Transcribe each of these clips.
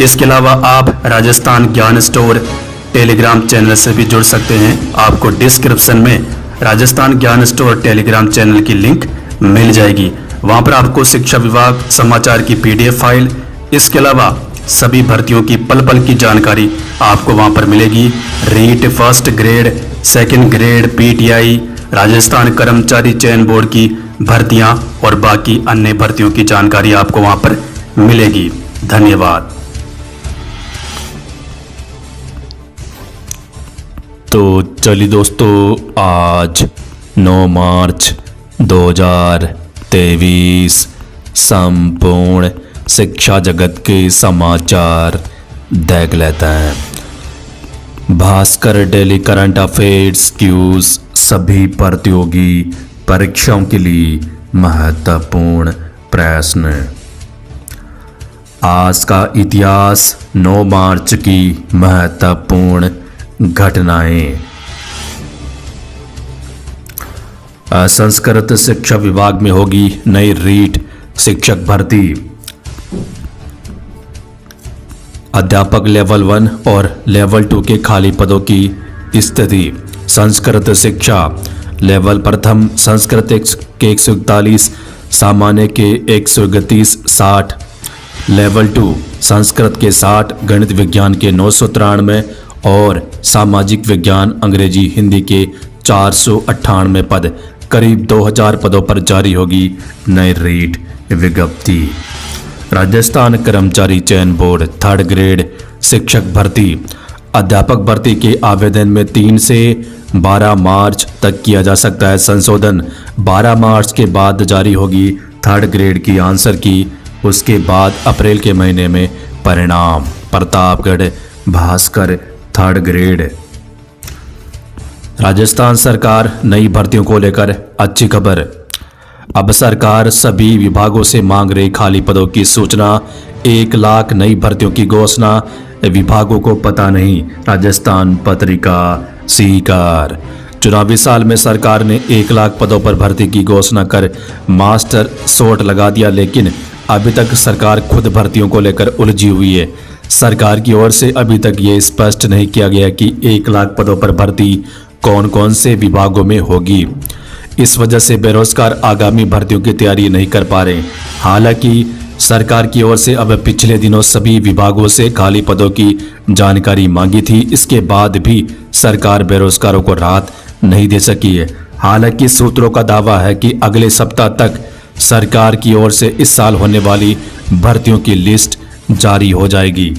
इसके अलावा आप राजस्थान ज्ञान स्टोर टेलीग्राम चैनल से भी जुड़ सकते हैं। आपको डिस्क्रिप्शन में राजस्थान ज्ञान स्टोर टेलीग्राम चैनल की लिंक मिल जाएगी। वहां पर आपको शिक्षा विभाग समाचार की PDF फाइल, इसके अलावा सभी भर्तियों की पल पल की जानकारी आपको वहां पर मिलेगी। REET, first grade, second grade, PTI, Rajasthan कर्मचारी चयन बोर्ड की भर्तियां और बाकी अन्य भर्तियों की जानकारी आपको वहां पर मिलेगी। धन्यवाद। तो चलिए दोस्तों, आज 9 मार्च 2023 संपूर्ण शिक्षा जगत के समाचार देख लेते हैं। Bhaskar daily current affairs quiz सभी प्रतियोगी परीक्षाओं के लिए महत्वपूर्ण प्रश्न। आज का इतिहास 9 मार्च की महत्वपूर्ण घटनाएं। संस्कृत शिक्षा विभाग में होगी नई रीट शिक्षक भर्ती। अध्यापक लेवल 1 और लेवल 2 के खाली पदों की स्थिति। संस्कृत शिक्षा लेवल प्रथम संस्कृत के 141, सामान्य के 131, 60। लेवल 2 संस्कृत के 60, गणित विज्ञान के 993 और सामाजिक विज्ञान अंग्रेजी हिंदी के 498 पद। करीब 2000 पदों पर जारी होगी नई रीट विज्ञप्ति। राजस्थान कर्मचारी चयन बोर्ड 3rd ग्रेड शिक्षक भर्ती। अध्यापक भर्ती के आवेदन में 3 से 12 मार्च तक किया जा सकता है संशोधन। 12 मार्च के बाद जारी होगी 3rd ग्रेड की आंसर की, उसके बाद अप्रैल के महीने में परिणाम। Pratapgarh Bhaskar 3rd grade. राजस्थान सरकार नई भर्तियों को लेकर अच्छी खबर। अब सरकार सभी विभागों से मांग रही खाली पदों की सूचना। 1 लाख नई भर्तियों की घोषणा, विभागों को पता नहीं। राजस्थान पत्रिका सीकर। चुनावी साल में सरकार ने 1 लाख पदों पर भर्ती की घोषणा कर मास्टर शॉट लगा दिया, लेकिन अभी तक सरकार खुद भर्तियों को लेकर उलझी हुई है। सरकार की ओर से अभी तक ये स्पष्ट नहीं किया गया कि 1 लाख पदों पर भर्ती कौन कौन से विभागों में होगी। इस वजह से बेरोजगार आगामी भर्तियों की तैयारी नहीं कर पा रहे। हालांकि सरकार की ओर से अब पिछले दिनों सभी विभागों से खाली पदों की जानकारी मांगी थी, इसके बाद भी सरकार बेरोजगारों को राहत नहीं दे सकी है। हालांकि सूत्रों का दावा है कि अगले सप्ताह तक सरकार की ओर से इस साल होने वाली भर्तियों की लिस्ट जारी हो जाएगी।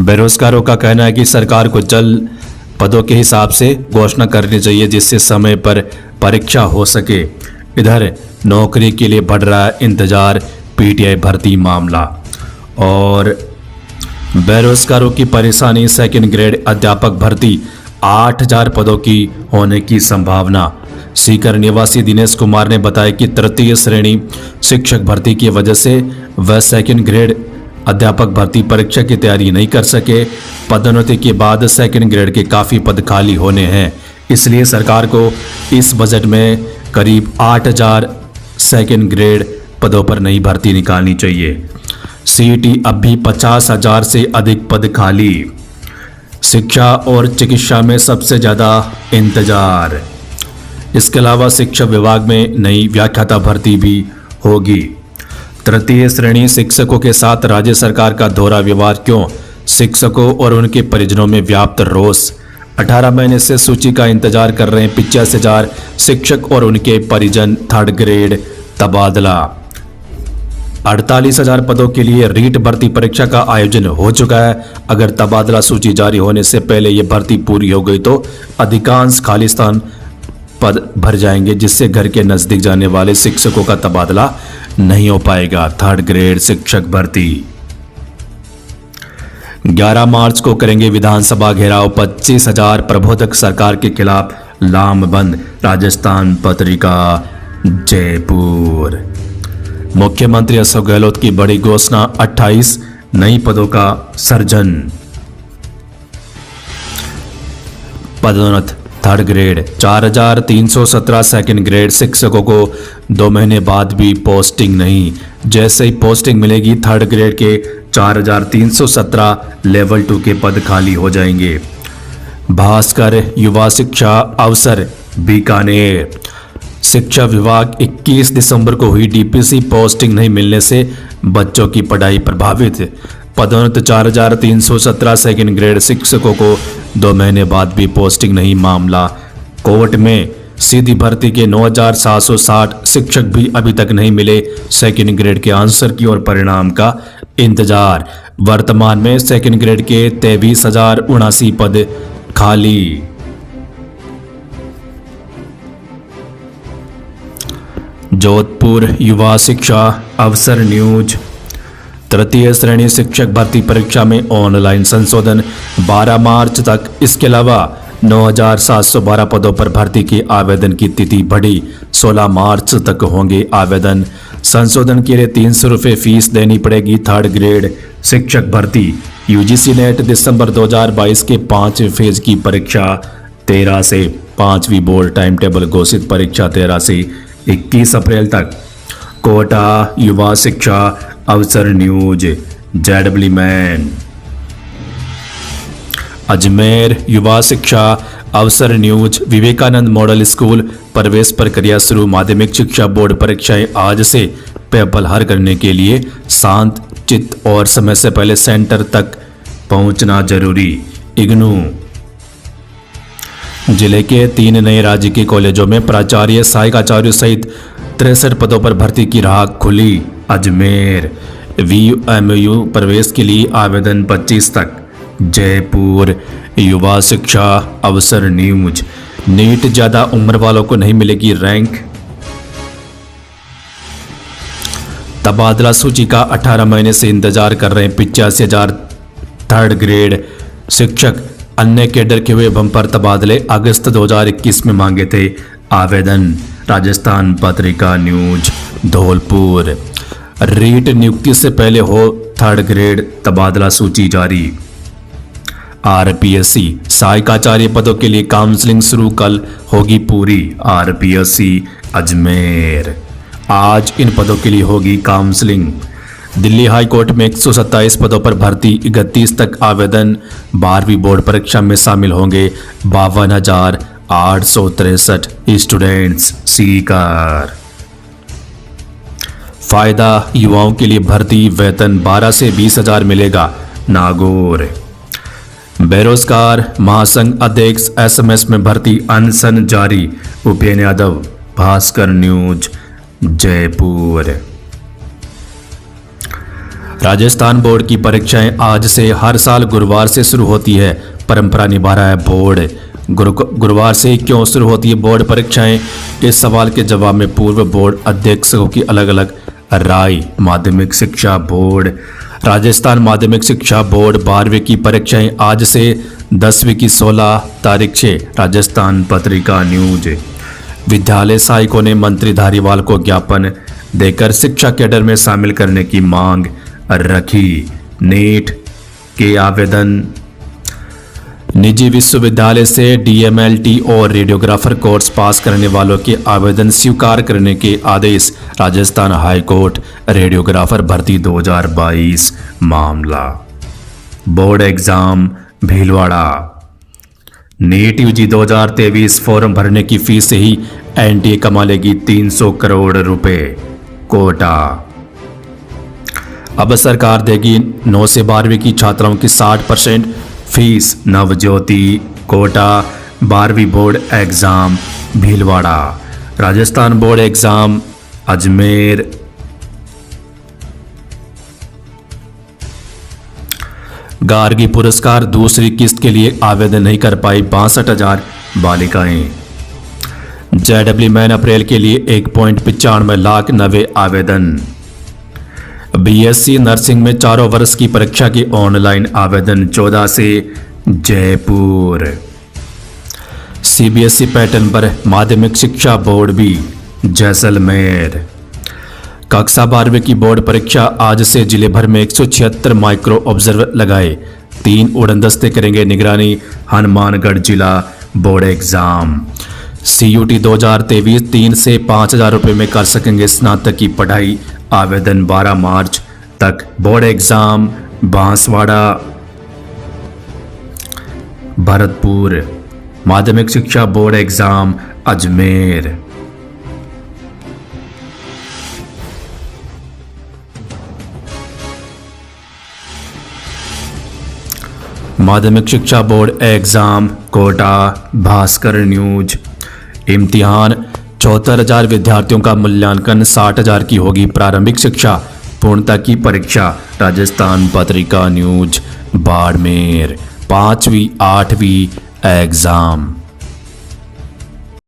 बेरोजगारों का कहना है कि सरकार को जल्द पदों के हिसाब से घोषणा करनी चाहिए, जिससे समय पर परीक्षा हो सके। इधर नौकरी के लिए बढ़ रहा है इंतजार, PTI भर्ती मामला। और बेरोजगारों की परेशानी, 2nd ग्रेड अध्यापक भर्ती 8000 पदों की होने की संभावना। सीकर निवासी दिनेश कुमार ने बताया कि 3य श्रेणी शिक्षक भर्ती की वजह से वह 2nd ग्रेड अध्यापक भर्ती परीक्षा की तैयारी नहीं कर सके। पदोन्नति के बाद 2nd ग्रेड के काफ़ी पद खाली होने हैं, इसलिए सरकार को इस बजट में करीब 8000 2nd ग्रेड पदों पर नई भर्ती निकालनी चाहिए। CET अब भी 50,000 से अधिक पद खाली। शिक्षा और चिकित्सा में सबसे ज़्यादा इंतजार। इसके अलावा शिक्षा विभाग में नई व्याख्याता भर्ती भी होगी। 3य श्रेणी शिक्षकों के साथ राज्य सरकार का दोहरा व्यवहार क्यों? शिक्षकों और उनके परिजनों में व्याप्त रोष। 18 महीने से सूची का इंतजार कर रहे हैं 85,000 शिक्षक और उनके परिजन। 3rd ग्रेड तबादला। 48,000 पदों के लिए रीट भर्ती परीक्षा का आयोजन हो चुका है। अगर तबादला सूची जारी होने से पहले ये भर्ती पूरी हो गई तो अधिकांश खाली स्थान पद भर जाएंगे, जिससे घर के नजदीक जाने वाले शिक्षकों का तबादला नहीं हो पाएगा। 3rd ग्रेड शिक्षक भर्ती। 11 मार्च को करेंगे विधानसभा घेराव। 25,000 प्रबोधक सरकार के खिलाफ लामबंद। राजस्थान पत्रिका जयपुर। मुख्यमंत्री अशोक गहलोत की बड़ी घोषणा, 28 नई पदों का सृजन। पदोन्नत 3rd ग्रेड 4317 2nd ग्रेड शिक्षकों को 2 महीने बाद भी पोस्टिंग नहीं। जैसे ही पोस्टिंग मिलेगी 3rd ग्रेड के 4,317 लेवल 2 के पद खाली हो जाएंगे। भास्कर युवा शिक्षा अवसर बीकानेर। शिक्षा विभाग 21 दिसंबर को हुई डीपीसी पोस्टिंग नहीं मिलने से बच्चों की पढ़ाई प्रभावित। पदोन्नत 4,317 सेकंड ग्रेड शिक्षकों को 2 महीने बाद भी पोस्टिंग नहीं। मामला कोर्ट में। सीधी भर्ती के 9,760 शिक्षक भी अभी तक नहीं मिले। सेकंड ग्रेड के आंसर की और परिणाम का इंतजार। वर्तमान में सेकंड ग्रेड के 23,079 पद खाली। जोधपुर युवा शिक्षा अवसर न्यूज। तृतीय श्रेणी शिक्षक भर्ती परीक्षा में ऑनलाइन संशोधन 12 मार्च तक। इसके अलावा 9,712 पदों पर भर्ती के आवेदन की तिथि बढ़ी। 16 मार्च तक होंगे आवेदन। संशोधन के लिए 300 रुपये फीस देनी पड़ेगी। थर्ड ग्रेड शिक्षक भर्ती यूजीसी नेट दिसंबर 2022 के 5 फेज की परीक्षा 13 से 5वीं बोर्ड टाइम टेबल घोषित। परीक्षा 13 से 21 अप्रैल तक। कोटा युवा शिक्षा अवसर न्यूज जेडब्ल्यू मैन। अजमेर युवा शिक्षा अवसर न्यूज। विवेकानंद मॉडल स्कूल प्रवेश प्रक्रिया शुरू। माध्यमिक शिक्षा बोर्ड परीक्षाएं आज से। पेपर हल करने के लिए शांत चित्त और समय से पहले सेंटर तक पहुंचना जरूरी। इग्नू। जिले के 3 नए राजकीय कॉलेजों में प्राचार्य सहायक आचार्य सहित 63 पदों पर भर्ती की राह खुली। अजमेर। VMU प्रवेश के लिए आवेदन 25 तक। जयपुर युवा शिक्षा अवसर न्यूज। नीट ज्यादा उम्र वालों को नहीं मिलेगी रैंक। तबादला सूची का 18 महीने से इंतजार कर रहे हैं 85,000 थर्ड ग्रेड शिक्षक। अन्य कैडर के हुए बम्पर तबादले अगस्त 2021 में मांगे थे आवेदन। राजस्थान पत्रिका न्यूज धौलपुर। रीट नियुक्ति से पहले हो थर्ड ग्रेड तबादला सूची जारी। RPSC सहायक आचार्य पदों के लिए काउंसलिंग शुरू कल होगी पूरी। RPSC अजमेर। आज इन पदों के लिए होगी काउंसलिंग। दिल्ली हाई कोर्ट में 127 पदों पर भर्ती 31 तक आवेदन। 12वीं बोर्ड परीक्षा में शामिल होंगे 52,863 स्टूडेंट्स। सीकर। फायदा युवाओं के लिए भर्ती वेतन 12 से 20,000 मिलेगा। नागौर। बेरोजगार महासंघ अध्यक्ष SMS में भर्ती अनशन जारी। उपेन्द्र यादव। भास्कर न्यूज जयपुर। राजस्थान बोर्ड की परीक्षाएं आज से। हर साल गुरुवार से शुरू होती है। परंपरा निभा रहा है बोर्ड। गुरुवार से क्यों शुरू होती है बोर्ड परीक्षाएं? इस सवाल के जवाब में पूर्व बोर्ड अध्यक्षों की अलग अलग राय। माध्यमिक शिक्षा बोर्ड। राजस्थान माध्यमिक शिक्षा बोर्ड 12वीं की परीक्षाएं आज से 10वीं की 16 तारीख से। राजस्थान पत्रिका न्यूज। विद्यालय सहायकों ने मंत्री धारीवाल को ज्ञापन देकर शिक्षा कैडर में शामिल करने की मांग रखी। नीट के आवेदन। निजी विश्वविद्यालय से DMLT और रेडियोग्राफर कोर्स पास करने वालों के आवेदन स्वीकार करने के आदेश। Rajasthan high court. रेडियोग्राफर भर्ती 2022 मामला। Board exam Bhilwara. NEET UG 2023 form भरने की फीस से ही NTA कमा लेगी 300 करोड़ रुपए। कोटा। अब सरकार देगी 9 से 12वीं की छात्राओं की 60% फीस। नवज्योति। कोटा। 12वीं board exam Bhilwara. Rajasthan board exam Ajmer. Gargi पुरस्कार दूसरी किस्त के लिए आवेदन नहीं कर पाई 62,000 बालिकाएं। जेडब्ल्यू मैन अप्रैल के लिए 1.95 लाख नवे आवेदन। BSc नर्सिंग में 4 वर्ष की परीक्षा की ऑनलाइन आवेदन 14 से। जयपुर। CBSE पैटर्न पर माध्यमिक शिक्षा बोर्ड भी। जैसलमेर। कक्षा 12वीं की बोर्ड परीक्षा आज से। जिले भर में 176 माइक्रो ऑब्जर्वर लगाए। 3 उड़न दस्ते करेंगे निगरानी। हनुमानगढ़ जिला बोर्ड एग्जाम। CUT 2023 3 से 5,000 रुपये में कर सकेंगे स्नातक की पढ़ाई। आवेदन 12 मार्च तक बोर्ड एग्जाम बांसवाड़ा, भरतपुर। माध्यमिक शिक्षा बोर्ड एग्जाम अजमेर। माध्यमिक शिक्षा board exam Kota, Bhaskar news. इम्तिहान 74,000 विद्यार्थियों का मूल्यांकन, 60,000 की होगी प्रारंभिक शिक्षा पूर्णता की परीक्षा। राजस्थान पत्रिका न्यूज, बाड़मेर। 5वीं 8वीं एग्जाम।